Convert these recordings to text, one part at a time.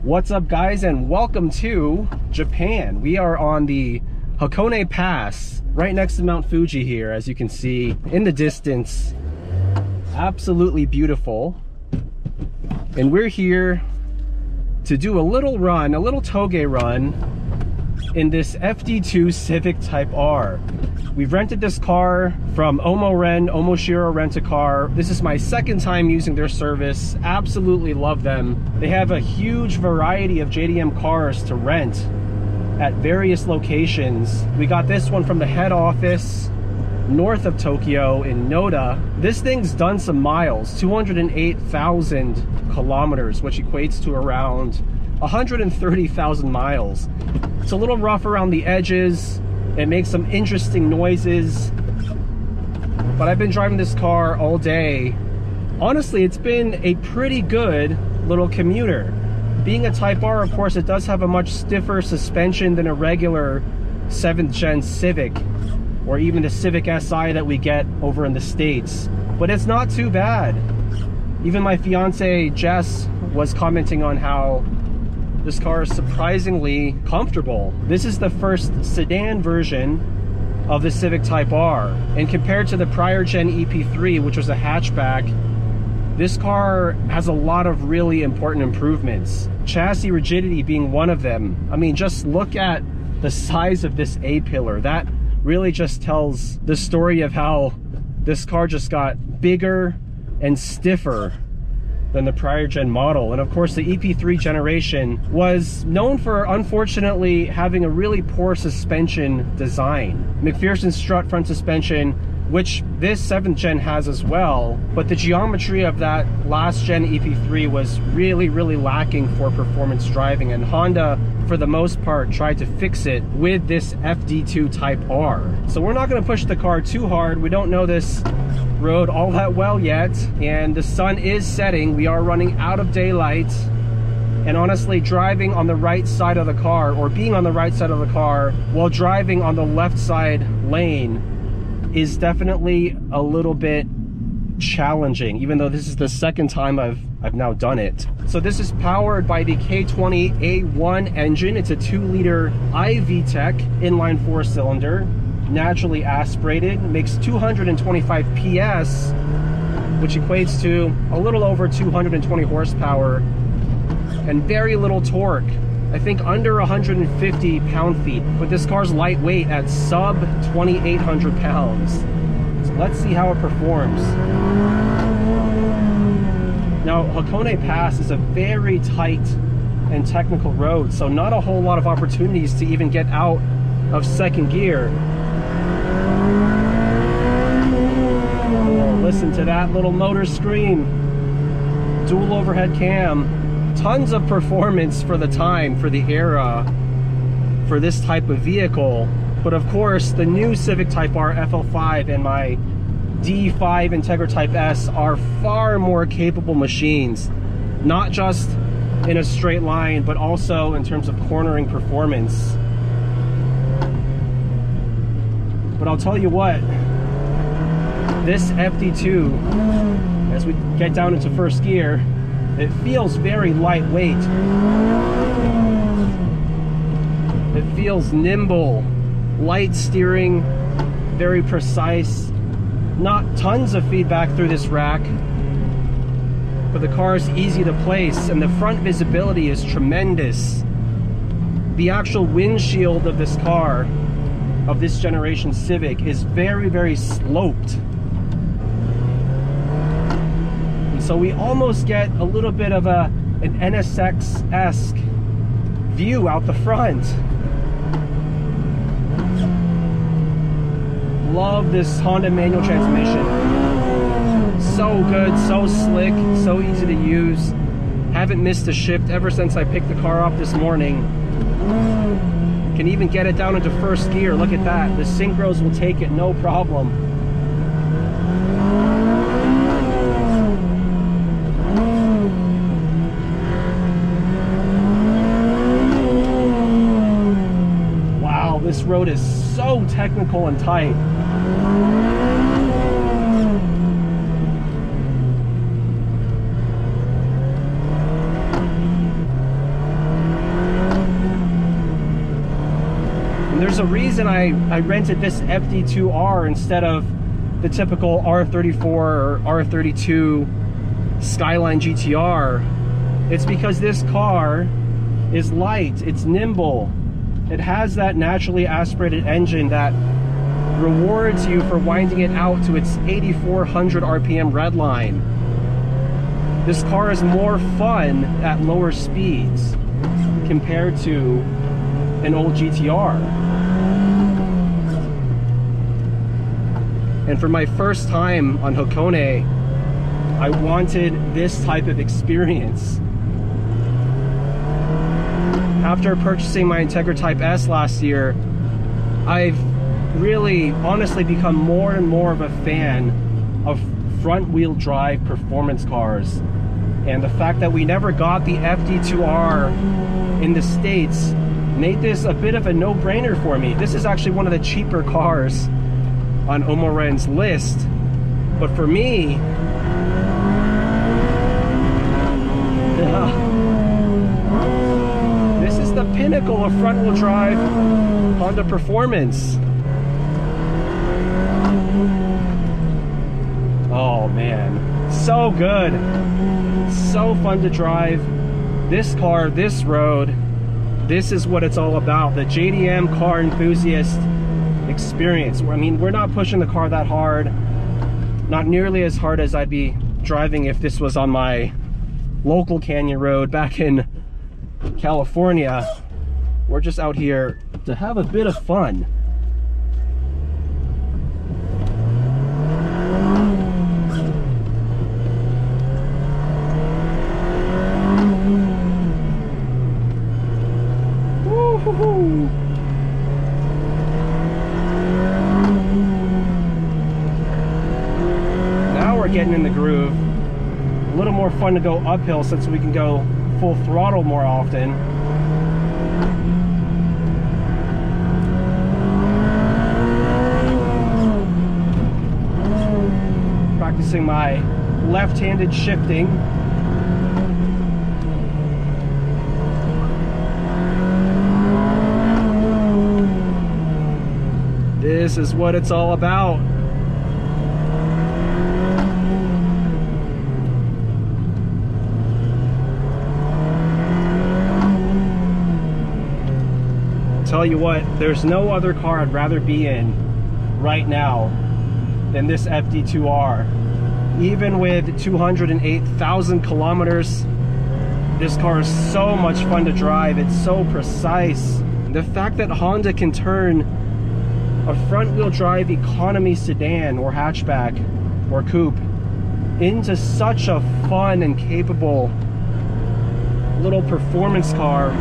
What's up, guys, and welcome to Japan. We are on the Hakone Pass right next to Mount Fuji here, as you can see in the distance. Absolutely beautiful. And we're here to do a little run, a little Touge run in this FD2 Civic Type R. We've rented this car from Omoshiro Rent-A-Car. This is my second time using their service. Absolutely love them. They have a huge variety of JDM cars to rent at various locations. We got this one from the head office north of Tokyo in Noda. This thing's done some miles, 208,000 kilometers, which equates to around 130,000 miles. It's a little rough around the edges. It makes some interesting noises, but I've been driving this car all day. Honestly, it's been a pretty good little commuter. Being a Type R, of course, it does have a much stiffer suspension than a regular 7th gen Civic, or even the Civic Si that we get over in the States. But it's not too bad. Even my fiance, Jess, was commenting on how this car is surprisingly comfortable. This is the first sedan version of the Civic Type R. And compared to the prior gen EP3, which was a hatchback, this car has a lot of really important improvements. Chassis rigidity being one of them. I mean, just look at the size of this A-pillar. That really just tells the story of how this car just got bigger and stiffer than the prior gen model. And of course, the EP3 generation was known for, unfortunately, having a really poor suspension design. McPherson strut front suspension, which this 7th gen has as well, but the geometry of that last gen EP3 was really lacking for performance driving, and Honda, for the most part, tried to fix it with this FD2 Type R. So we're not going to push the car too hard. We don't know this road all that well yet, and the sun is setting. We are running out of daylight, and honestly, driving on the right side of the car, or being on the right side of the car while driving on the left side lane, is definitely a little bit challenging, even though this is the second time I've now done it. So this is powered by the K20A1 engine. It's a 2-liter iVTEC inline 4-cylinder, naturally aspirated. It makes 225 PS, which equates to a little over 220 horsepower and very little torque. I think under 150 pound-feet, but this car's lightweight at sub 2,800 pounds. So let's see how it performs. Now, Hakone Pass is a very tight and technical road, so not a whole lot of opportunities to even get out of second gear. Oh, listen to that little motor scream. Dual overhead cam. Tons of performance for the time, for the era, for this type of vehicle. But of course, the new Civic Type R FL5 and my D5 Integra Type S are far more capable machines, not just in a straight line, but also in terms of cornering performance. But I'll tell you what, this FD2, as we get down into first gear, it feels very lightweight. It feels nimble, light steering, very precise. Not tons of feedback through this rack, but the car is easy to place, and the front visibility is tremendous. The actual windshield of this car, of this generation Civic, is very sloped. So we almost get a little bit of an NSX-esque view out the front. Love this Honda manual transmission. So good, so slick, so easy to use. Haven't missed a shift ever since I picked the car up this morning. Can even get it down into first gear. Look at that. The synchros will take it, no problem. This road is so technical and tight. there's a reason I rented this FD2R instead of the typical R34 or R32 Skyline GTR. It's because this car is light, it's nimble, it has that naturally aspirated engine that rewards you for winding it out to its 8,400 RPM redline. This car is more fun at lower speeds compared to an old GTR. And for my first time on Hakone, I wanted this type of experience. After purchasing my Integra Type S last year, I've really honestly become more and more of a fan of front-wheel drive performance cars. And the fact that we never got the FD2R in the States made this a bit of a no-brainer for me. This is actually one of the cheaper cars on Omoren's list, but for me, this is the pinnacle of front-wheel drive Honda performance. Oh man, so good, so fun to drive. This car, this road, this is what it's all about, the JDM car enthusiast experience. I mean, we're not pushing the car that hard, not nearly as hard as I'd be driving if this was on my local canyon road back in California. We're just out here to have a bit of fun. Woo-hoo-hoo. Now we're getting in the groove. A little more fun to go uphill since we can go full throttle more often. Practicing my left-handed shifting. This is what it's all about. Tell you what, there's no other car I'd rather be in right now than this FD2R. Even with 208,000 kilometers, this car is so much fun to drive. It's so precise. The fact that Honda can turn a front-wheel drive economy sedan or hatchback or coupe into such a fun and capable little performance car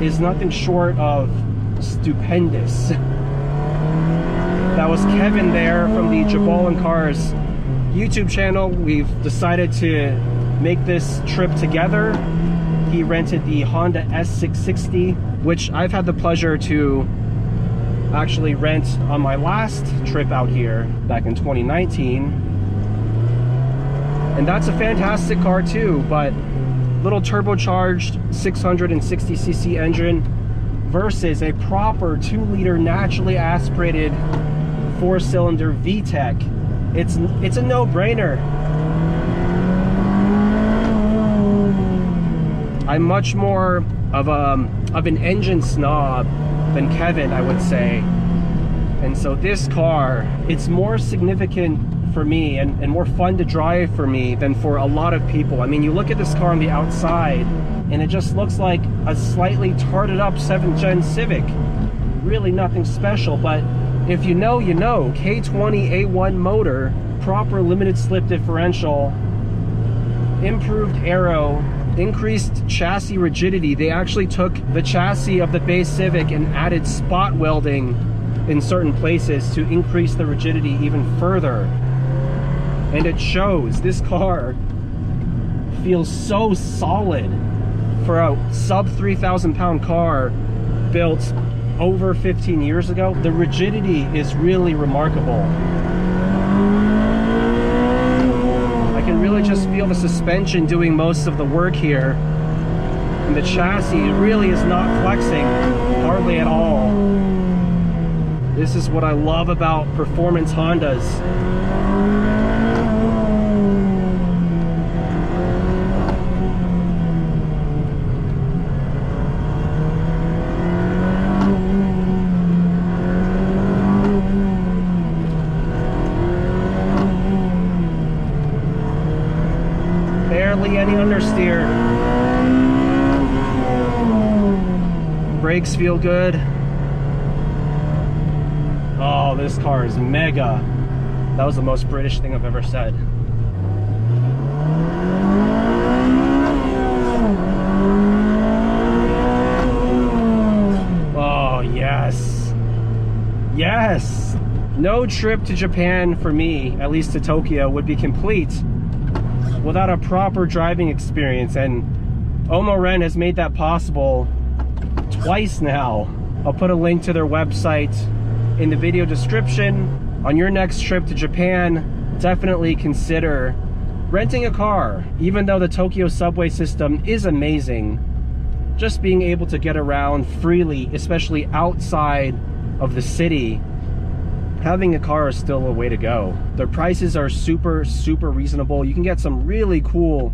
is nothing short of stupendous. That was Kevin there from the Jabal and Cars YouTube channel. We've decided to make this trip together. He rented the Honda S660, which I've had the pleasure to actually rent on my last trip out here back in 2019. And that's a fantastic car too, but little turbocharged 660cc engine versus a proper 2-liter naturally aspirated 4-cylinder VTEC. It's a no-brainer. I'm much more of an engine snob than Kevin, I would say. And so this car, it's more significant for me and more fun to drive for me than for a lot of people. I mean, you look at this car on the outside and it just looks like a slightly tarted up 7th gen Civic. Really nothing special, but if you know, you know. K20A1 motor, proper limited slip differential, improved aero, increased chassis rigidity. They actually took the chassis of the base Civic and added spot welding in certain places to increase the rigidity even further. And it shows. This car feels so solid for a sub 3,000 pound car built over 15 years ago. The rigidity is really remarkable. I can really just feel the suspension doing most of the work here. And the chassis really is not flexing hardly at all. This is what I love about performance Hondas. Barely any understeer. Brakes feel good. Oh, this car is mega. That was the most British thing I've ever said. Oh, yes. Yes! No trip to Japan for me, at least to Tokyo, would be complete without a proper driving experience, and Omoren has made that possible twice now. I'll put a link to their website in the video description. On your next trip to Japan, definitely consider renting a car. Even though the Tokyo subway system is amazing, just being able to get around freely, especially outside of the city, having a car is still a way to go. Their prices are super reasonable. You can get some really cool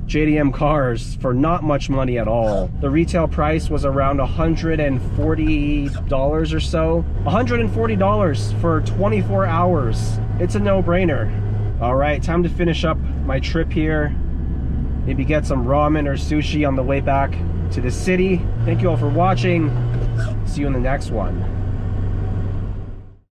JDM cars for not much money at all. The retail price was around $140 or so. $140 for 24 hours. It's a no-brainer. All right, time to finish up my trip here. Maybe get some ramen or sushi on the way back to the city. Thank you all for watching. See you in the next one.